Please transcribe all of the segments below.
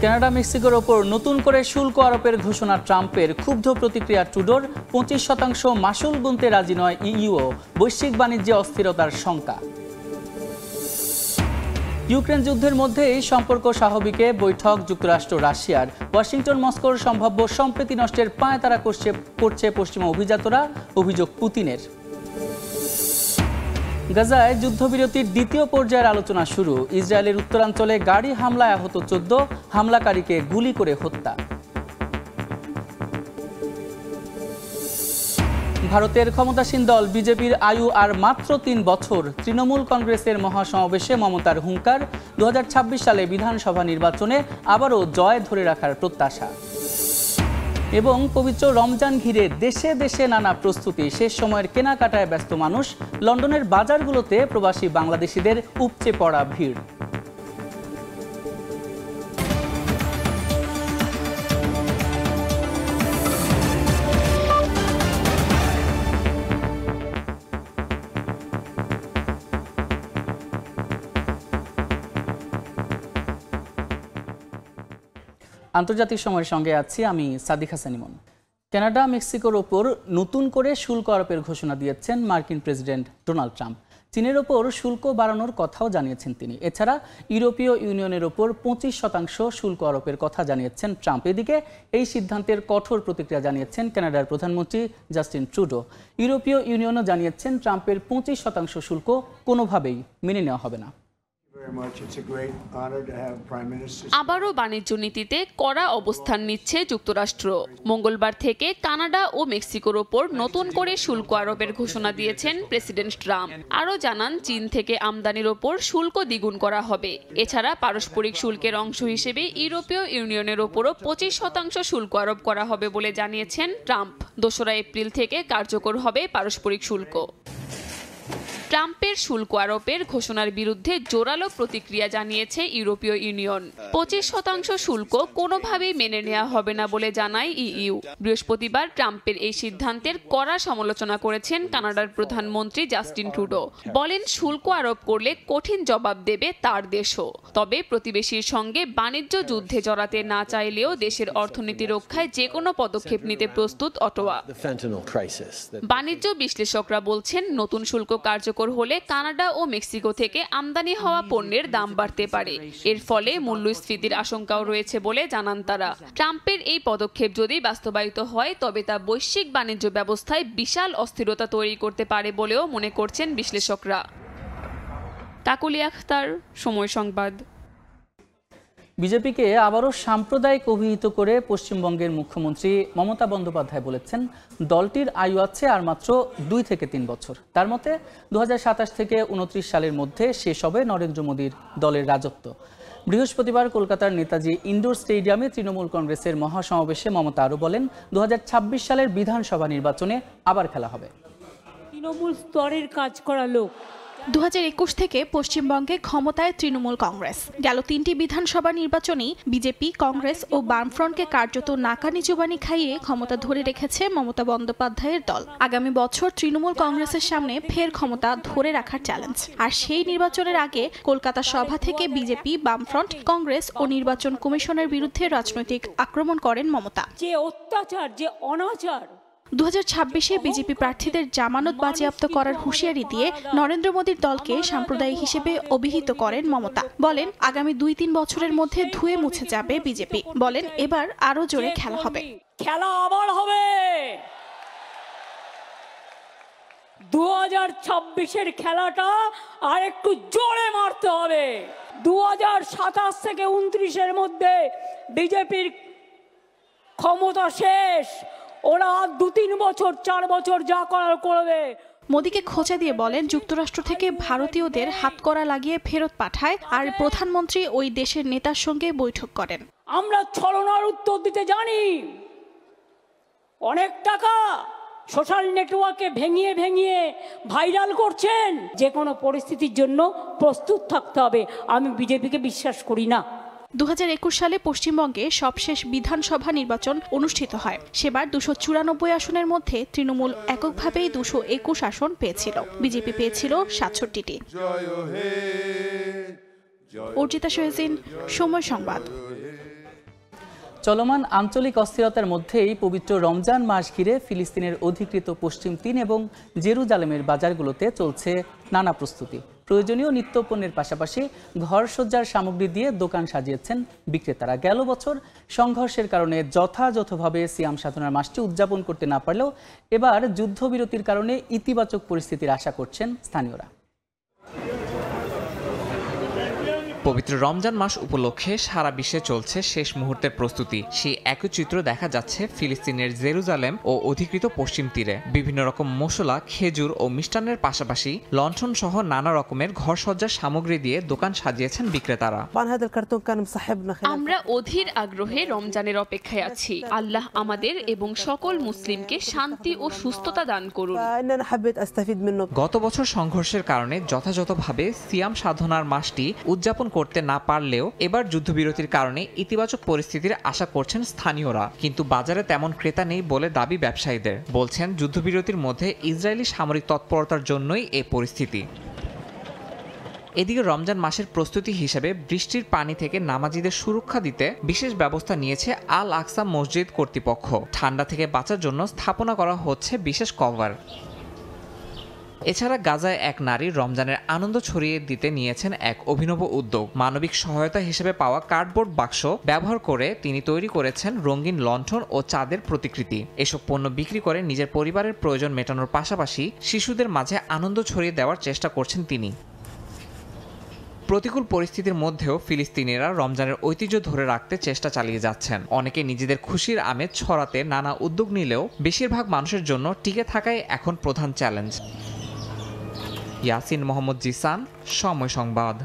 Canada মেক্সিকোর ওপর নতুন করে শুল্ক আরোপের ঘোষণা ট্রাম্পের, ক্ষুব্ধ প্রতিক্রিয়া ট্রুডোর। 25% মাসুল গুনতে রাজি নয় ইইউও, বৈশ্বিক বাণিজ্যে অস্থিরতার শঙ্কা। ইউক্রেন যুদ্ধের মধ্যে এই সম্পর্ক স্বাভাবিকে বৈঠক যুক্তরাষ্ট্র রাশিয়ার। ওয়াশিংটন মস্কোর সম্ভাব্য সম্প্রীতি নষ্টের পায়তারা করছে পশ্চিমা অভিজাতরা, অভিযোগ পুতিনের। গাজায় যুদ্ধবিরতির দ্বিতীয় পর্যায়ের আলোচনা শুরু। ইসরায়েলের উত্তরাঞ্চলে গাড়ি হামলায় আহত 14, হামলাকারীকে গুলি করে হত্যা। ভারতের ক্ষমতাসীন দল বিজেপির আয়ু আর মাত্র 3 বছর। তৃণমূল কংগ্রেসের মহাসমাবেশে মমতার হুঙ্কার, 2026 সালে বিধানসভা নির্বাচনে আবারও জয় ধরে রাখার প্রত্যাশা। এবং পবিত্র রমজান ঘিরে দেশে দেশে নানা প্রস্তুতি, শেষ সময়ের কেনাকাটায় ব্যস্ত মানুষ। লন্ডনের বাজারগুলোতে প্রবাসী বাংলাদেশিদের উপচে পড়া ভিড়। আন্তর্জাতিক সময়ের সঙ্গে আছি আমি সাদিক হাসান ইমন। কানাডা মেক্সিকোর ওপর নতুন করে শুল্ক আরোপের ঘোষণা দিয়েছেন মার্কিন প্রেসিডেন্ট ডোনাল্ড ট্রাম্প। চীনের ওপর শুল্ক বাড়ানোর কথাও জানিয়েছেন তিনি। এছাড়া ইউরোপীয় ইউনিয়নের ওপর 25% শুল্ক আরোপের কথা জানিয়েছেন ট্রাম্প। এদিকে এই সিদ্ধান্তের কঠোর প্রতিক্রিয়া জানিয়েছেন কানাডার প্রধানমন্ত্রী জাস্টিন ট্রুডো। ইউরোপীয় ইউনিয়নও জানিয়েছেন ট্রাম্পের 25% শুল্ক কোনোভাবেই মেনে নেওয়া হবে না। আবারও বাণিজ্য নীতিতে কড়া অবস্থান নিচ্ছে যুক্তরাষ্ট্র। মঙ্গলবার থেকে কানাডা ও মেক্সিকোর ওপর নতুন করে শুল্ক আরোপের ঘোষণা দিয়েছেন প্রেসিডেন্ট ট্রাম্প। আরও জানান, চীন থেকে আমদানির ওপর শুল্ক দ্বিগুণ করা হবে। এছাড়া পারস্পরিক শুল্কের অংশ হিসেবে ইউরোপীয় ইউনিয়নের ওপরও 25% শুল্ক আরোপ করা হবে বলে জানিয়েছেন ট্রাম্প। 2 এপ্রিল থেকে কার্যকর হবে পারস্পরিক শুল্ক। ট্রাম্পের শুল্ক আরোপের ঘোষণার বিরুদ্ধে জোরালো প্রতিক্রিয়া জানিয়েছে ইউরোপীয় ইউনিয়ন। 25% শুল্ক কোনোভাবেই মেনে নেওয়া হবে না বলে জানায় ইইউ। বৃহস্পতিবার ট্রাম্পের এই সিদ্ধান্তের কড়া সমালোচনা করেছেন কানাডার প্রধানমন্ত্রী জাস্টিন ট্রুডো। বলেন, শুল্ক আরোপ করলে কঠিন জবাব দেবে তার দেশও। তবে প্রতিবেশীর সঙ্গে বাণিজ্য যুদ্ধে জড়াতে না চাইলেও দেশের অর্থনীতি রক্ষায় যে কোনো পদক্ষেপ নিতে প্রস্তুত অটোয়া। বাণিজ্য বিশ্লেষকরা বলছেন, নতুন শুল্ক কার্যকর হলে কানাডা ও মেক্সিকো থেকে আমদানি হওয়া পণ্যের দাম বাড়তে পারে। এর ফলে মূল্যস্ফীতির আশঙ্কাও রয়েছে বলে জানান তারা। ট্রাম্পের এই পদক্ষেপ যদি বাস্তবায়িত হয় তবে তা বৈশ্বিক বাণিজ্য ব্যবস্থায় বিশাল অস্থিরতা তৈরি করতে পারে বলেও মনে করছেন বিশ্লেষকরা। কাকলি আখতার, সময় সংবাদ। বিজেপিকে আবারও সাম্প্রদায়িক অভিহিত করে পশ্চিমবঙ্গের মুখ্যমন্ত্রী মমতা বন্দ্যোপাধ্যায় বলেছেন, দলটির আয়ু আছে আর মাত্র 2 থেকে 3 বছর। তার মতে 2027 থেকে 29 সালের মধ্যে শেষ হবে নরেন্দ্র মোদীর দলের রাজত্ব। বৃহস্পতিবার কলকাতার নেতাজি ইনডোর স্টেডিয়ামে তৃণমূল কংগ্রেসের মহাসমাবেশে মমতা আরও বলেন, 2026 সালের বিধানসভা নির্বাচনে আবার খেলা হবে। তৃণমূল স্তরের কাজ করা লোক। 2021 থেকে পশ্চিমবঙ্গে ক্ষমতায় তৃণমূল কংগ্রেস। গেল 3টি বিধানসভা নির্বাচনেই বিজেপি, কংগ্রেস ও বামফ্রন্টকে কার্যত নাকানি চুবানি খাইয়ে ক্ষমতা ধরে রেখেছে মমতা বন্দ্যোপাধ্যায়ের দল। আগামী বছর তৃণমূল কংগ্রেসের সামনে ফের ক্ষমতা ধরে রাখার চ্যালেঞ্জ। আর সেই নির্বাচনের আগে কলকাতা সভা থেকে বিজেপি, বামফ্রন্ট, কংগ্রেস ও নির্বাচন কমিশনের বিরুদ্ধে রাজনৈতিক আক্রমণ করেন মমতা। যে অত্যাচার, যে অনাচার। 2026-এ বিজেপি প্রার্থীদের জামানত বাজেয়াপ্ত করার হুঁশিয়ারি দিয়ে নরেন্দ্র মোদীর দলকে সাম্প্রদায়িক হিসেবে অভিহিত করেন মমতা। বলেন, আগামী 2-3 বছরের মধ্যে ধুয়ে মুছে যাবে বিজেপি। বলেন, এবার আরো জোরে খেলা হবে। খেলা আবার হবে। 2026-এর খেলাটা আর একটু জোরে মারতে হবে। 2027 থেকে 29-এর মধ্যে বিজেপির ক্ষমতা শেষ। ওরা 2-3 বছর, 4 বছর যা করার করবে। মোদীকে খোঁচা দিয়ে বলেন, যুক্তরাষ্ট্র থেকে ভারতীয়দের হাতকড়া লাগিয়ে ফেরত পাঠায় আর প্রধানমন্ত্রী ওই দেশের নেতার সঙ্গে বৈঠক করেন। আমরা ছলনার উত্তর দিতে জানি। অনেক টাকা সোশ্যাল নেটওয়ার্কে ভেঙিয়ে ভেঙিয়ে ভাইরাল করছেন। যে কোনো পরিস্থিতির জন্য প্রস্তুত থাকতে হবে। আমি বিজেপিকে বিশ্বাস করি না। 2021 সালে পশ্চিমবঙ্গে সবশেষ বিধানসভা নির্বাচন অনুষ্ঠিত হয়। সেবার 294 আসনের মধ্যে তৃণমূল এককভাবেই 221 আসন পেয়েছিল, বিজেপি পেয়েছিল 67টি। অর্জিতা শহীদিন, সময় সংবাদ। চলমান আঞ্চলিক অস্থিরতার মধ্যেই পবিত্র রমজান মাস ঘিরে ফিলিস্তিনের অধিকৃত পশ্চিম তীর এবং জেরুজালেমের বাজারগুলোতে চলছে নানা প্রস্তুতি। প্রয়োজনীয় নিত্যপণ্যের পাশাপাশি ঘরসজ্জার সামগ্রী দিয়ে দোকান সাজিয়েছেন বিক্রেতারা। গেল বছর সংঘর্ষের কারণে যথাযথভাবে সিয়াম সাধনার মাসটি উদযাপন করতে না পারলেও এবার যুদ্ধবিরতির কারণে ইতিবাচক পরিস্থিতির আশা করছেন স্থানীয়রা। পবিত্র রমজান মাস উপলক্ষে সারা বিশ্বে চলছে শেষ মুহূর্তের প্রস্তুতি। সেই একই চিত্র দেখা যাচ্ছে ফিলিস্তিনের জেরুজালেম ও অধিকৃত পশ্চিম তীরে। বিভিন্ন রকম মশলা, খেজুর ও মিষ্টান্নের পাশাপাশি লণ্ঠন সহ নানা রকমের ঘরসজ্জার সামগ্রী দিয়ে দোকান সাজিয়েছেন বিক্রেতারা। আমরা অধীর আগ্রহে রমজানের অপেক্ষায় আছি। আল্লাহ আমাদের এবং সকল মুসলিমকে শান্তি ও সুস্থতা দান করুন। গত বছর সংঘর্ষের কারণে যথাযথভাবে সিয়াম সাধনার মাসটি উদযাপন করতে না পারলেও এবার যুদ্ধবিরতির কারণে ইতিবাচক পরিস্থিতির আশা করছেন স্থানীয়রা। কিন্তু বাজারে তেমন ক্রেতা নেই বলে দাবি ব্যবসায়ীদের। বলছেন যুদ্ধবিরতির মধ্যে ইসরায়েলি সামরিক তৎপরতার জন্যই এই পরিস্থিতি। এদিকে রমজান মাসের প্রস্তুতি হিসেবে বৃষ্টির পানি থেকে নামাজিদের সুরক্ষা দিতে বিশেষ ব্যবস্থা নিয়েছে আল আকসা মসজিদ কর্তৃপক্ষ। ঠান্ডা থেকে বাঁচার জন্য স্থাপনা করা হচ্ছে বিশেষ কভার। এছাড়া গাজায় এক নারী রমজানের আনন্দ ছড়িয়ে দিতে নিয়েছেন এক অভিনব উদ্যোগ। মানবিক সহায়তা হিসেবে পাওয়া কার্ডবোর্ড বাক্স ব্যবহার করে তিনি তৈরি করেছেন রঙিন লণ্ঠন ও চাঁদের প্রতিকৃতি। এসব পণ্য বিক্রি করে নিজের পরিবারের প্রয়োজন মেটানোর পাশাপাশি শিশুদের মাঝে আনন্দ ছড়িয়ে দেওয়ার চেষ্টা করছেন তিনি। প্রতিকূল পরিস্থিতির মধ্যেও ফিলিস্তিনিরা রমজানের ঐতিহ্য ধরে রাখতে চেষ্টা চালিয়ে যাচ্ছেন। অনেকে নিজেদের খুশির আমেজ ছড়াতে নানা উদ্যোগ নিলেও বেশিরভাগ মানুষের জন্য টিকে থাকাই এখন প্রধান চ্যালেঞ্জ। ইয়াসিন মোহাম্মদ জিসান, সময় সংবাদ।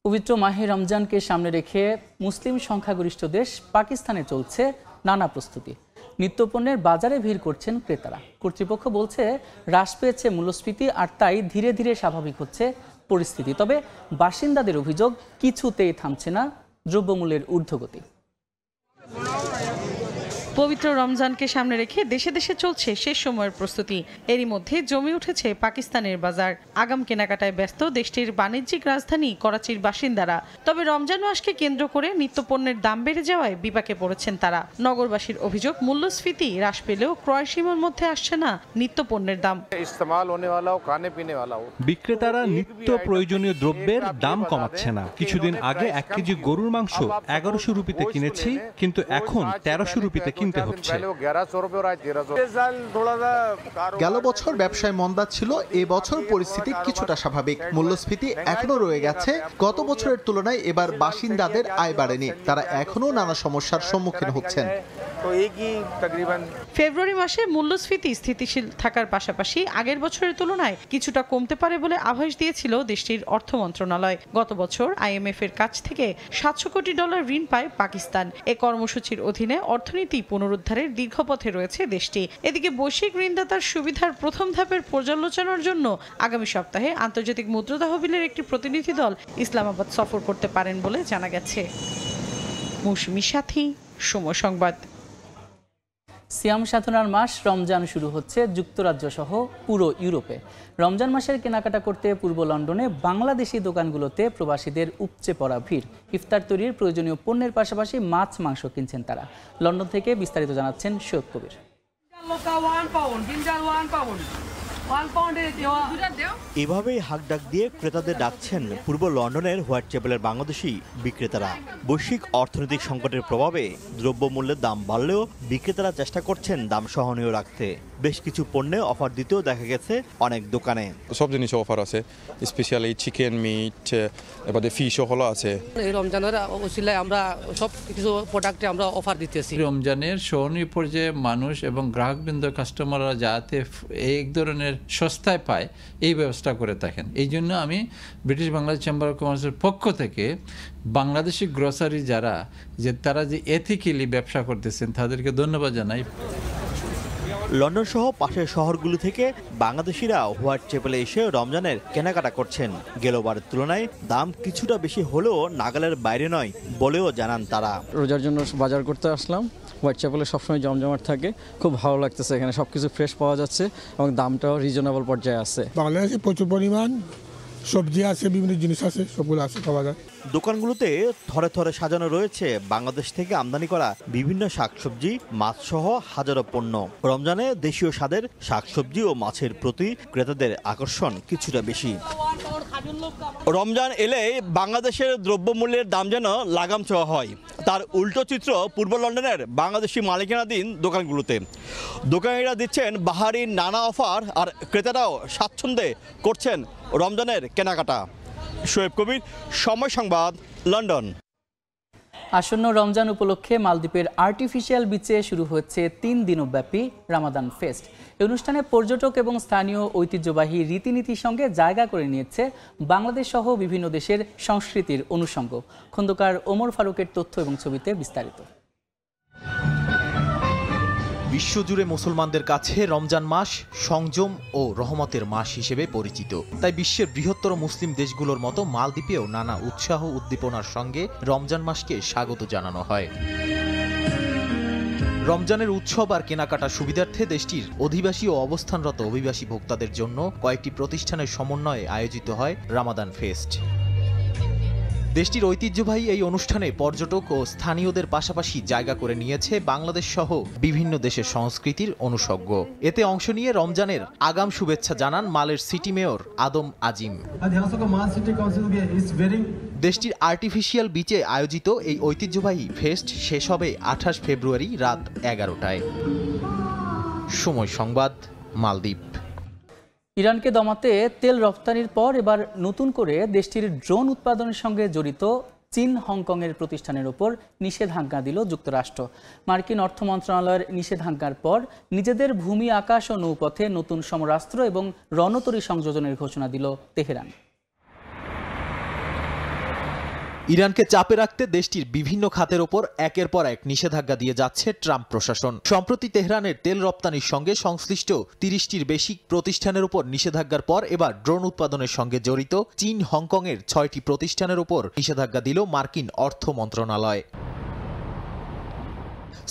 পবিত্র মাহে রমজানকে সামনে রেখে মুসলিম সংখ্যাগরিষ্ঠ দেশ পাকিস্তানে চলছে নানা প্রস্তুতি। নিত্যপণ্যের বাজারে ভিড় করছেন ক্রেতারা। কর্তৃপক্ষ বলছে হ্রাস পেয়েছে মূল্যস্ফীতি, আর তাই ধীরে ধীরে স্বাভাবিক হচ্ছে পরিস্থিতি। তবে বাসিন্দাদের অভিযোগ কিছুতেই থামছে না দ্রব্যমূল্যের ঊর্ধ্বগতি। পবিত্র রমজানকে সামনে রেখে দেশে দেশে চলছে শেষ সময়ের প্রস্তুতি। এরই মধ্যে জমে উঠেছে পাকিস্তানের বাজার। আগাম কেনাকাটায় ব্যস্ত দেশটির বাণিজ্যিক রাজধানী করাচির বাসিন্দারা। তবে রমজান মাসকে কেন্দ্র করে নিত্যপণ্যের দাম বেড়ে যাওয়ায় বিপাকে পড়েছেন তারা। নগরবাসীর অভিযোগ, মূল্যস্ফীতি হ্রাস পেলেও ক্রয় সীমার মধ্যে আসছে না নিত্যপণ্যের দাম। বিক্রেতারা নিত্য প্রয়োজনীয় দ্রব্যের দাম কমাচ্ছে না। কিছুদিন আগে 1 কেজি গরুর মাংস 1100 রুপিতে কিনেছি, কিন্তু এখন 1300 রুপিতে কিনতে হচ্ছে। গেল বছর ব্যবসায় মন্দা ছিল, এবছর পরিস্থিতি কিছুটা স্বাভাবিক। মূল্যস্ফীতি এখনো রয়ে গেছে। গত বছরের তুলনায় এবার বাসিন্দাদের আয় বাড়েনি, তারা এখনো নানা সমস্যার সম্মুখীন হচ্ছেন। ফেব্রুয়ারি মাসে মূল্যস্ফীতি স্থিতিশীল থাকার পাশাপাশি আগের বছরের তুলনায় কিছুটা কমতে পারে বলে আভাস দিয়েছিল দেশটির অর্থ মন্ত্রণালয়। গত বছর IMF এর কাছ থেকে $700 কোটি ঋণ পায় পাকিস্তান। এ কর্মসূচির অধীনে অর্থনীতি পুনরুদ্ধারের দীর্ঘপথে রয়েছে দেশটি। এদিকে বৈশ্বিক ঋণদাতার সুবিধার প্রথম ধাপের পর্যালোচনার জন্য আগামী সপ্তাহে আন্তর্জাতিক মুদ্রা তহবিলের একটি প্রতিনিধি দল ইসলামাবাদ সফর করতে পারেন বলে জানা গেছে। মৌসুমী সাথী, সময় সংবাদ। সিয়াম সাধনার মাস রমজান শুরু হচ্ছে যুক্তরাজ্য সহ পুরো ইউরোপে। রমজান মাসের কেনাকাটা করতে পূর্ব লন্ডনে বাংলাদেশি দোকানগুলোতে প্রবাসীদের উপচে পড়া ভিড়। ইফতার তৈরির প্রয়োজনীয় পণ্যের পাশাপাশি মাছ মাংস কিনছেন তারা। লন্ডন থেকে বিস্তারিত জানাচ্ছেন শোয়েব কবির। এভাবেই হাঁকডাক দিয়ে ক্রেতাদের ডাকছেন পূর্ব লন্ডনের হোয়াইট চ্যাপেলের বাংলাদেশি বিক্রেতারা। বৈশ্বিক অর্থনৈতিক সংকটের প্রভাবে দ্রব্যমূল্যের দাম বাড়লেও বিক্রেতারা চেষ্টা করছেন দাম সহনীয় রাখতে। বেশ কিছু পণ্যে অফার দিতেও দেখা গেছে অনেক দোকানে। সব জিনিসে অফার আছে, স্পেশালি চিকেন, মিট, এবারে ফিশও হলো আছে। এই রমজানের ওসিলায় আমরা সব কিছু প্রোডাক্টে আমরা অফার দিতেছি। রমজানের সহনীয় পর্যায়ে মানুষ এবং গ্রাহকবৃন্দ, কাস্টমাররা যাতে এই ধরনের সস্তায় পায় এই ব্যবস্থা করে থাকেন। এই জন্য আমি ব্রিটিশ বাংলাদেশ চেম্বার অফ কমার্সের পক্ষ থেকে বাংলাদেশি গ্রোসারি তারা যে এথিক্যালি ব্যবসা করতেছেন তাদেরকে ধন্যবাদ জানাই। লন্ডন সহ পাশের শহরগুলো থেকে বাংলাদেশিরা হোয়াইট চ্যাপেলে এসে রমজানের কেনাকাটা করছেন। গেলবারের তুলনায় দাম কিছুটা বেশি হলেও নাগালের বাইরে নয় বলেও জানান তারা। রোজার জন্য বাজার করতে আসলাম। হোয়াইট চ্যাপেলে সবসময় জমজমাট থাকে, খুব ভালো লাগতেছে। এখানে সবকিছু ফ্রেশ পাওয়া যাচ্ছে এবং দামটাও রিজনেবল পর্যায়ে আছে। বাংলাদেশে প্রচুর পরিমাণ সবজি আছে, বিভিন্ন জিনিস আছে, সবগুলো আছে, পাওয়া যায়। দোকানগুলোতে থরে থরে সাজানো রয়েছে বাংলাদেশ থেকে আমদানি করা বিভিন্ন শাকসবজি, মাছ সহ হাজারো পণ্য। রমজানে দেশীয় স্বাদের শাকসবজি ও মাছের প্রতি ক্রেতাদের আকর্ষণ কিছুটা বেশি। রমজান এলে বাংলাদেশের দ্রব্যমূল্যের দাম যেন লাগাম ছোঁয়া হয়, তার উল্টো চিত্র পূর্ব লন্ডনের বাংলাদেশি মালিকানাধীন দোকানগুলোতে। দোকানিরা দিচ্ছেন বাহারি নানা অফার, আর ক্রেতারাও স্বাচ্ছন্দ্যে করছেন রমজানের কেনাকাটা। শোয়েব কবির, সময় সংবাদ, লন্ডন। আসন্ন রমজান উপলক্ষে মালদ্বীপের আর্টিফিশিয়াল বিচে শুরু হচ্ছে 3 দিনব্যাপী রামাদান ফেস্ট। এই অনুষ্ঠানে পর্যটক এবং স্থানীয় ঐতিহ্যবাহী রীতিনীতির সঙ্গে জায়গা করে নিয়েছে বাংলাদেশ সহ বিভিন্ন দেশের সংস্কৃতির অনুষঙ্গ। খন্দকার ওমর ফারুকের তথ্য এবং ছবিতে বিস্তারিত। বিশ্বজুড়ে মুসলমানদের কাছে রমজান মাস সংযম ও রহমতের মাস হিসেবে পরিচিত। তাই বিশ্বের বৃহত্তর মুসলিম দেশগুলোর মতো মালদ্বীপেও নানা উৎসাহ উদ্দীপনার সঙ্গে রমজান মাসকে স্বাগত জানানো হয়। রমজানের উৎসব আর কেনাকাটার সুবিধার্থে দেশটির অধিবাসী ও অবস্থানরত অভিবাসী ভোক্তাদের জন্য কয়েকটি প্রতিষ্ঠানের সমন্বয়ে আয়োজিত হয় রামাদান ফেস্ট। দেশটির ঐতিহ্যবাহী এই অনুষ্ঠানে পর্যটক ও স্থানীয়দের পাশাপাশি জায়গা করে নিয়েছে বাংলাদেশ সহ বিভিন্ন দেশের সংস্কৃতির অনুষজ্ঞ। এতে অংশ নিয়ে রমজানের আগাম শুভেচ্ছা জানান মালের সিটি মেয়র আদম আজিম। দেশটির আর্টিফিশিয়াল বিচে আয়োজিত এই ঐতিহ্যবাহী ফেস্ট শেষ হবে 28 ফেব্রুয়ারি রাত 11টায়। সময় সংবাদ, মালদ্বীপ। ইরানকে দমাতে তেল রপ্তানির পর এবার নতুন করে দেশটির ড্রোন উৎপাদনের সঙ্গে জড়িত চীন হংকংয়ের প্রতিষ্ঠানের ওপর নিষেধাজ্ঞা দিল যুক্তরাষ্ট্র। মার্কিন অর্থ মন্ত্রণালয়ের নিষেধাজ্ঞার পর নিজেদের ভূমি, আকাশ ও নৌপথে নতুন সমরাস্ত্র এবং রণতরী সংযোজনের ঘোষণা দিল তেহরান। ইরানকে চাপে রাখতে দেশটির বিভিন্ন খাতের ওপর একের পর এক নিষেধাজ্ঞা দিয়ে যাচ্ছে ট্রাম্প প্রশাসন। সম্প্রতি তেহরানের তেল রপ্তানির সঙ্গে সংশ্লিষ্ট 30টির বেশি প্রতিষ্ঠানের উপর নিষেধাজ্ঞার পর এবার ড্রোন উৎপাদনের সঙ্গে জড়িত চীন হংকংয়ের 6টি প্রতিষ্ঠানের উপর নিষেধাজ্ঞা দিল মার্কিন অর্থ মন্ত্রণালয়।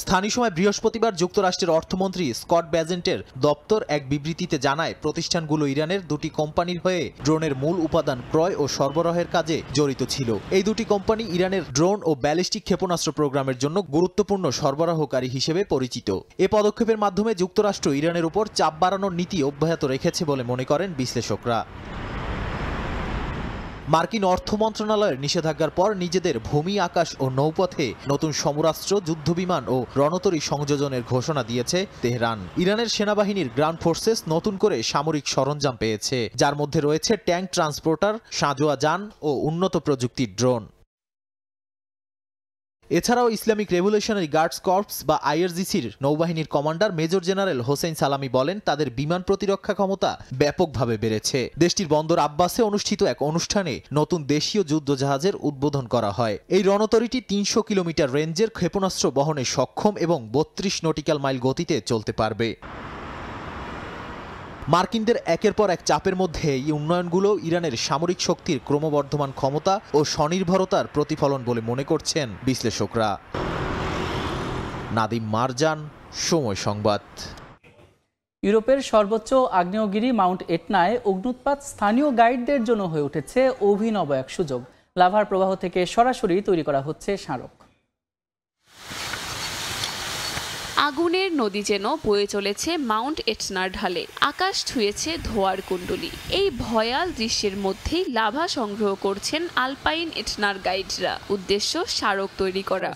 স্থানীয় সময় বৃহস্পতিবার যুক্তরাষ্ট্রের অর্থমন্ত্রী স্কট ব্যাজেন্টের দপ্তর এক বিবৃতিতে জানায়, প্রতিষ্ঠানগুলো ইরানের 2টি কোম্পানির হয়ে ড্রোনের মূল উপাদান ক্রয় ও সরবরাহের কাজে জড়িত ছিল। এই 2টি কোম্পানি ইরানের ড্রোন ও ব্যালিস্টিক ক্ষেপণাস্ত্র প্রোগ্রামের জন্য গুরুত্বপূর্ণ সরবরাহকারী হিসেবে পরিচিত। এ পদক্ষেপের মাধ্যমে যুক্তরাষ্ট্র ইরানের উপর চাপ বাড়ানোর নীতি অব্যাহত রেখেছে বলে মনে করেন বিশ্লেষকরা। মার্কিন অর্থ মন্ত্রণালয়ের নিষেধাজ্ঞার পর নিজেদের ভূমি, আকাশ ও নৌপথে নতুন সমরাস্ত্র, যুদ্ধবিমান ও রণতরী সংযোজনের ঘোষণা দিয়েছে তেহরান। ইরানের সেনাবাহিনীর গ্রাউন্ড ফোর্সেস নতুন করে সামরিক সরঞ্জাম পেয়েছে, যার মধ্যে রয়েছে ট্যাঙ্ক ট্রান্সপোর্টার, সাঁজোয়া যান ও উন্নত প্রযুক্তির ড্রোন। এছাড়াও ইসলামিক রেভলিউশনারি গার্ডস কর্পস বা আইআরজিসির নৌবাহিনীর কমান্ডার মেজর জেনারেল হোসেন সালামি বলেন, তাদের বিমান প্রতিরক্ষা ক্ষমতা ব্যাপকভাবে বেড়েছে। দেশটির বন্দর আব্বাসে অনুষ্ঠিত এক অনুষ্ঠানে নতুন দেশীয় যুদ্ধজাহাজের উদ্বোধন করা হয়। এই রণতরীটি 300 কিলোমিটার রেঞ্জের ক্ষেপণাস্ত্র বহনে সক্ষম এবং 32 নটিক্যাল মাইল গতিতে চলতে পারবে। মার্কিনদের একের পর এক চাপের মধ্যে এই উন্নয়নগুলো ইরানের সামরিক শক্তির ক্রমবর্ধমান ক্ষমতা ও স্বনির্ভরতার প্রতিফলন বলে মনে করছেন বিশ্লেষকরা। নাদিম মারজান, সময় সংবাদ। ইউরোপের সর্বোচ্চ আগ্নেয়গিরি মাউন্ট এটনায় অগ্ন্যুৎপাত স্থানীয় গাইডদের জন্য হয়ে উঠেছে অভিনব এক সুযোগ। লাভার প্রবাহ থেকে সরাসরি তৈরি করা হচ্ছে স্মারক। আগুনের নদী যেন বয়ে চলেছে মাউন্ট এটনার ঢালে, আকাশ ছুঁয়েছে ধোঁয়ার কুণ্ডলী। এই ভয়াল দৃশ্যের মধ্যেই লাভা সংগ্রহ করছেন আলপাইন এটনার গাইডরা। উদ্দেশ্য স্মারক তৈরি করা।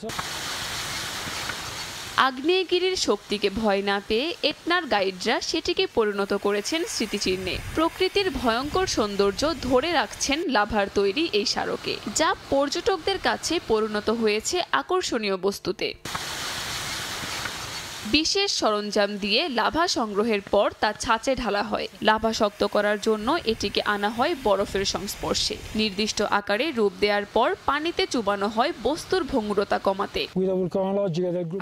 আগ্নেয়গিরির শক্তিকে ভয় না পেয়ে এটনার গাইডরা সেটিকে পরিণত করেছেন স্মৃতিচিহ্নে। প্রকৃতির ভয়ঙ্কর সৌন্দর্য ধরে রাখছেন লাভার তৈরি এই স্মারকে, যা পর্যটকদের কাছে পরিণত হয়েছে আকর্ষণীয় বস্তুতে। বিশেষ সরঞ্জাম দিয়ে লাভা সংগ্রহের পর তা ছাঁচে ঢালা হয়। লাভা শক্ত করার জন্য এটিকে আনা হয় বরফের সংস্পর্শে। নির্দিষ্ট আকারে রূপ দেওয়ার পর পানিতে চুবানো হয় বস্তুর ভঙ্গুরতা কমাতে।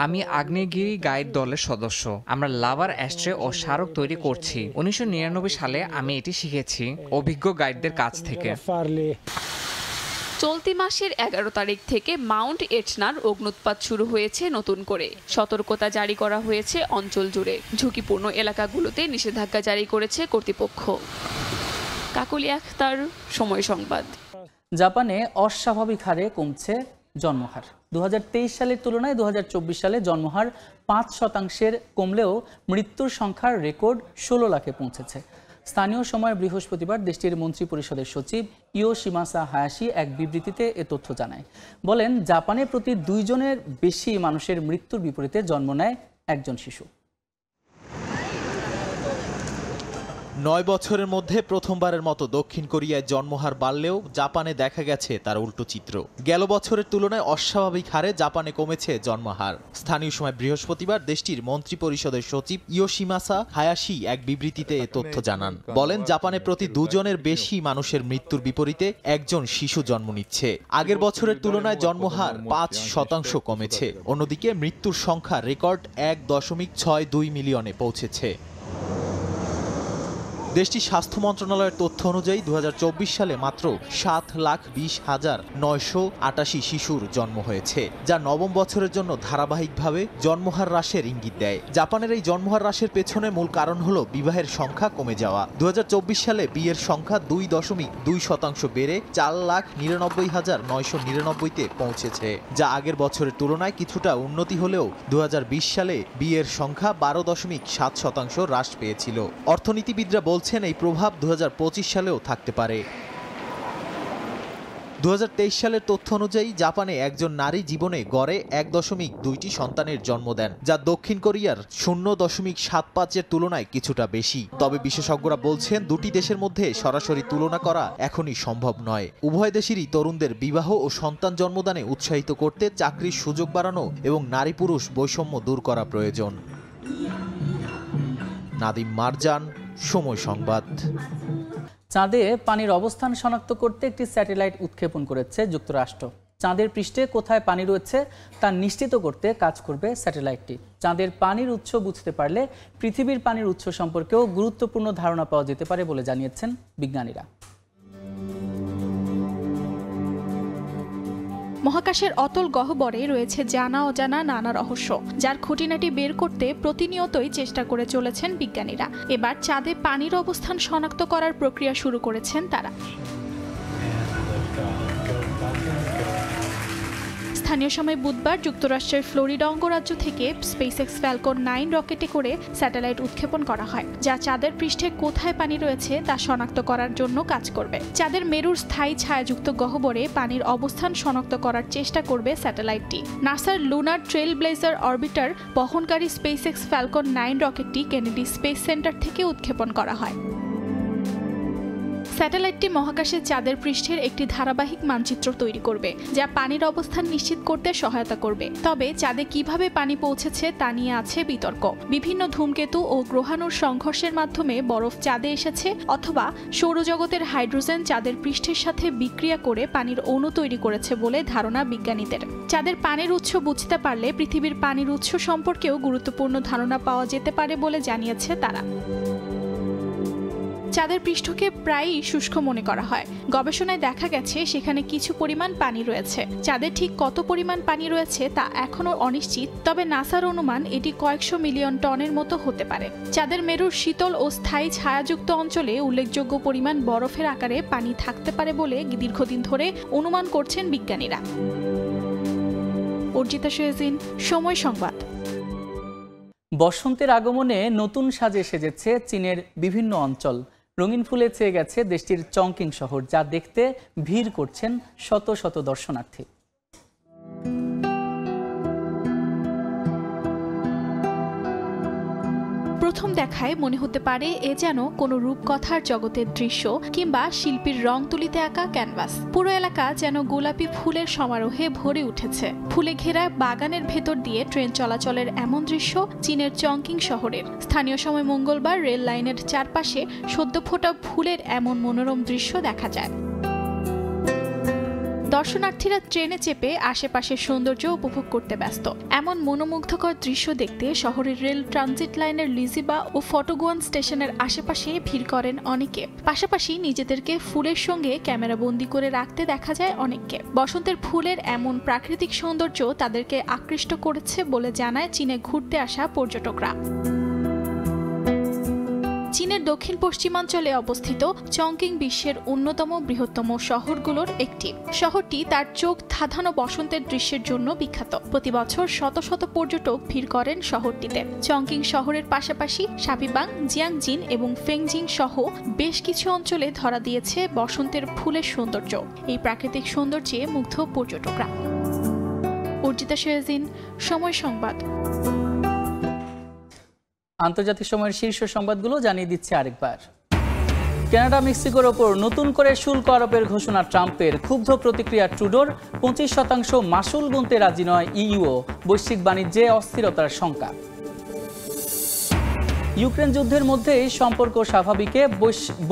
আমি আগ্নেয়গিরি গাইড দলের সদস্য। আমরা লাভার অ্যাস্ট্রে ও স্মারক তৈরি করছি। 1999 সালে আমি এটি শিখেছি অভিজ্ঞ গাইডদের কাছ থেকে। চলতি মাসের 11 তারিখ থেকে মাউন্ট এটনার অগ্ন্যুৎপাত শুরু হয়েছে নতুন করে। সতর্কতা জারি করা হয়েছে অঞ্চল জুড়ে। ঝুঁকিপূর্ণ এলাকাগুলোতে নিষেধাজ্ঞা জারি করেছে কর্তৃপক্ষ। কাকলি আখতার, সময় সংবাদ। জাপানে অস্বাভাবিক হারে কমছে জন্মহার। 2023 সালের তুলনায় 2024 সালে জন্মহার 5% কমলেও মৃত্যুর সংখ্যার রেকর্ড 16 লাখে পৌঁছেছে। স্থানীয় সময় বৃহস্পতিবার দেশটির মন্ত্রী পরিষদের সচিব ইয়োশিমাসা হায়াশি এক বিবৃতিতে এ তথ্য জানায়। বলেন, জাপানে প্রতি 2 জনের বেশি মানুষের মৃত্যুর বিপরীতে জন্ম নেয় একজন শিশু। 9 বছরের মধ্যে প্রথমবারের মতো দক্ষিণ কোরিয়ায় জন্মহার বাড়লেও জাপানে দেখা গেছে তার উল্টো চিত্র। গেল বছরের তুলনায় অস্বাভাবিক হারে জাপানে কমেছে জন্মহার। স্থানীয় সময় বৃহস্পতিবার দেশটির মন্ত্রী পরিষদের সচিব ইয়োশিমাসা হায়াশি এক বিবৃতিতে এ তথ্য জানান। বলেন, জাপানে প্রতি 2 জনের বেশি মানুষের মৃত্যুর বিপরীতে একজন শিশু জন্ম নিচ্ছে। আগের বছরের তুলনায় জন্মহার 5% কমেছে। অন্যদিকে মৃত্যুর সংখ্যা রেকর্ড 1.62 মিলিয়নে পৌঁছেছে। দেশটির স্বাস্থ্য মন্ত্রণালয়ের তথ্য অনুযায়ী 2024 সালে মাত্র 7,20,988 শিশুর জন্ম হয়েছে, যা নবম বছরের জন্য ধারাবাহিকভাবে জন্মহার হ্রাসের ইঙ্গিত দেয়। জাপানের এই জন্মহার হ্রাসের পেছনে মূল কারণ হলো বিবাহের সংখ্যা কমে যাওয়া। 2024 সালে বিয়ের সংখ্যা 2.2% বেড়ে 4,99,999-তে পৌঁছেছে, যা আগের বছরের তুলনায় কিছুটা উন্নতি হলেও 2020 সালে বিয়ের সংখ্যা 12.7% হ্রাস পেয়েছিল। অর্থনীতিবিদরা বলছেন এই প্রভাব 2025 সালেও থাকতে পারে। 2023 সালের তথ্য অনুযায়ী জাপানে একজন নারী জীবনে গড়ে 1.2টি সন্তানের জন্ম দেন, যা দক্ষিণ কোরিয়ার 0.75-এর তুলনায় কিছুটা বেশি। তবে বিশেষজ্ঞরা বলছেন, দুটি দেশের মধ্যে সরাসরি তুলনা করা এখনই সম্ভব নয়। উভয় দেশেরই তরুণদের বিবাহ ও সন্তান জন্মদানে উৎসাহিত করতে চাকরির সুযোগ বাড়ানো এবং নারী পুরুষ বৈষম্য দূর করা প্রয়োজন। নাদিম মারজান, সময় সংবাদ। চাঁদে পানির অবস্থান শনাক্ত করতে একটি স্যাটেলাইট উৎক্ষেপণ করেছে যুক্তরাষ্ট্র। চাঁদের পৃষ্ঠে কোথায় পানি রয়েছে তা নিশ্চিত করতে কাজ করবে স্যাটেলাইটটি। চাঁদের পানির উৎস বুঝতে পারলে পৃথিবীর পানির উৎস সম্পর্কেও গুরুত্বপূর্ণ ধারণা পাওয়া যেতে পারে বলে জানিয়েছেন বিজ্ঞানীরা। মহাকাশের অতল গহ্বরে রয়েছে জানা অজানা নানা রহস্য, যার খুঁটিনাটি বের করতে প্রতিনিয়তই চেষ্টা করে চলেছেন বিজ্ঞানীরা। এবার চাঁদে পানির অবস্থান শনাক্ত করার প্রক্রিয়া শুরু করেছেন তারা। স্থানীয় সময় বুধবার যুক্তরাষ্ট্রের ফ্লোরিডা অঙ্গরাজ্য থেকে স্পেসএক্স ফ্যালকন 9 রকেটে করে স্যাটেলাইট উৎক্ষেপণ করা হয়, যা চাঁদের পৃষ্ঠে কোথায় পানি রয়েছে তা শনাক্ত করার জন্য কাজ করবে। চাঁদের মেরুর স্থায়ী ছায়াযুক্ত গহ্বরে পানির অবস্থান শনাক্ত করার চেষ্টা করবে স্যাটেলাইটটি। নাসার লুনার ট্রেল ব্লেজার অরবিটার বহনকারী স্পেসএক্স ফ্যালকন 9 রকেটটি কেনেডি স্পেস সেন্টার থেকে উৎক্ষেপণ করা হয়। স্যাটেলাইটটি মহাকাশে চাঁদের পৃষ্ঠের একটি ধারাবাহিক মানচিত্র তৈরি করবে, যা পানির অবস্থান নিশ্চিত করতে সহায়তা করবে। তবে চাঁদে কিভাবে পানি পৌঁছেছে তা নিয়ে আছে বিতর্ক। বিভিন্ন ধূমকেতু ও গ্রহাণুর সংঘর্ষের মাধ্যমে বরফ চাঁদে এসেছে, অথবা সৌরজগতের হাইড্রোজেন চাঁদের পৃষ্ঠের সাথে বিক্রিয়া করে পানির অণু তৈরি করেছে বলে ধারণা বিজ্ঞানীদের। চাঁদের পানির উৎস বুঝতে পারলে পৃথিবীর পানির উৎস সম্পর্কেও গুরুত্বপূর্ণ ধারণা পাওয়া যেতে পারে বলে জানিয়েছে তারা। চাঁদের পৃষ্ঠকে প্রায়ই শুষ্ক মনে করা হয়। গবেষণায় দেখা গেছে সেখানে কিছু পরিমাণ পানি রয়েছে। চাঁদে ঠিক কত পরিমাণ পানি রয়েছে তা এখনও অনিশ্চিত, তবে নাসার অনুমান এটি কয়েকশো মিলিয়ন টনের মতো হতে পারে। চাঁদের মেরুর শীতল ও স্থায়ী ছায়াযুক্ত অঞ্চলে উল্লেখযোগ্য পরিমাণ বরফের আকারে পানি থাকতে পারে বলে দীর্ঘদিন ধরে অনুমান করছেন বিজ্ঞানীরা। অর্জিতা শেহজিন, সময় সংবাদ। বসন্তের আগমনে নতুন সাজে সেজেছে চীনের বিভিন্ন অঞ্চল। রঙিন ফুলে ছেয়ে গেছে দেশটির চংকিং শহর, যা দেখতে ভিড় করছেন শত শত দর্শনার্থী। প্রথম দেখায় মনে হতে পারে এ যেন কোনো রূপকথার জগতের দৃশ্য কিংবা শিল্পীর রং তুলিতে আঁকা ক্যানভাস। পুরো এলাকা যেন গোলাপি ফুলের সমারোহে ভরে উঠেছে। ফুলে ঘেরা বাগানের ভেতর দিয়ে ট্রেন চলাচলের এমন দৃশ্য চীনের চংকিং শহরের। স্থানীয় সময় মঙ্গলবার রেল লাইনের চারপাশে সদ্য ফোটা ফুলের এমন মনোরম দৃশ্য দেখা যায়। দর্শনার্থীরা ট্রেনে চেপে আশেপাশের সৌন্দর্য উপভোগ করতে ব্যস্ত। এমন মনোমুগ্ধকর দৃশ্য দেখতে শহরের রেল ট্রানজিট লাইনের লিজিবা ও ফটোগুয়ান স্টেশনের আশেপাশে ভিড় করেন অনেকে। পাশাপাশি নিজেদেরকে ফুলের সঙ্গে ক্যামেরা বন্দি করে রাখতে দেখা যায় অনেককে। বসন্তের ফুলের এমন প্রাকৃতিক সৌন্দর্য তাদেরকে আকৃষ্ট করেছে বলে জানায় চীনে ঘুরতে আসা পর্যটকরা। চীনের দক্ষিণ পশ্চিমাঞ্চলে অবস্থিত চংকিং বিশ্বের অন্যতম বৃহত্তম শহরগুলোর একটি। শহরটি তার চোখ ধাঁধানো বসন্তের দৃশ্যের জন্য বিখ্যাত। প্রতি বছর শত শত পর্যটক ভিড় করেন শহরটিতে। চংকিং শহরের পাশাপাশি শাপিবাং, জিয়াংজিন এবং ফেংজিং সহ বেশ কিছু অঞ্চলে ধরা দিয়েছে বসন্তের ফুলের সৌন্দর্য। এই প্রাকৃতিক সৌন্দর্যে মুগ্ধ পর্যটকরা। অর্জিতা শেরজিন, সময় সংবাদ। আন্তর্জাতিক সময়ের শীর্ষ সংবাদগুলো জানিয়ে দিচ্ছে আরেকবার। কানাডা মেক্সিকোর ওপর নতুন করে শুল্ক আরোপের ঘোষণা ট্রাম্পের। ক্ষুব্ধ প্রতিক্রিয়া ট্রুডোর। 25% মাসুল গুনতে রাজি নয় ইইউ। বৈশ্বিক বাণিজ্যে অস্থিরতার শঙ্কা। ইউক্রেন যুদ্ধের মধ্যেই সম্পর্ক স্বাভাবিকে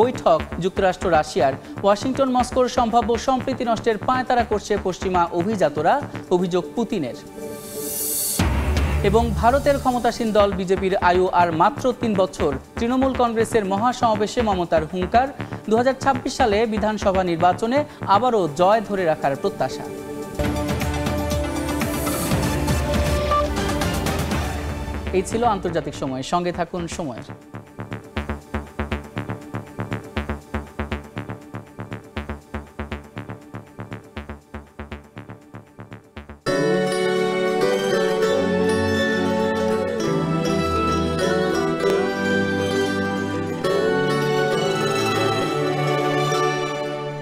বৈঠক যুক্তরাষ্ট্র রাশিয়ার। ওয়াশিংটন মস্কোর সম্ভাব্য সম্প্রীতি নষ্টের পায়তারা করছে পশ্চিমা অভিজাতরা, অভিযোগ পুতিনের। এবং ভারতের ক্ষমতাসীন দল বিজেপির আয়ু আর মাত্র 3 বছর। তৃণমূল কংগ্রেসের মহাসমাবেশে মমতার হুঙ্কার। 2026 সালে বিধানসভা নির্বাচনে আবারও জয় ধরে রাখার প্রত্যাশা। এই ছিল আন্তর্জাতিক সময়। সঙ্গে থাকুন সময়ের।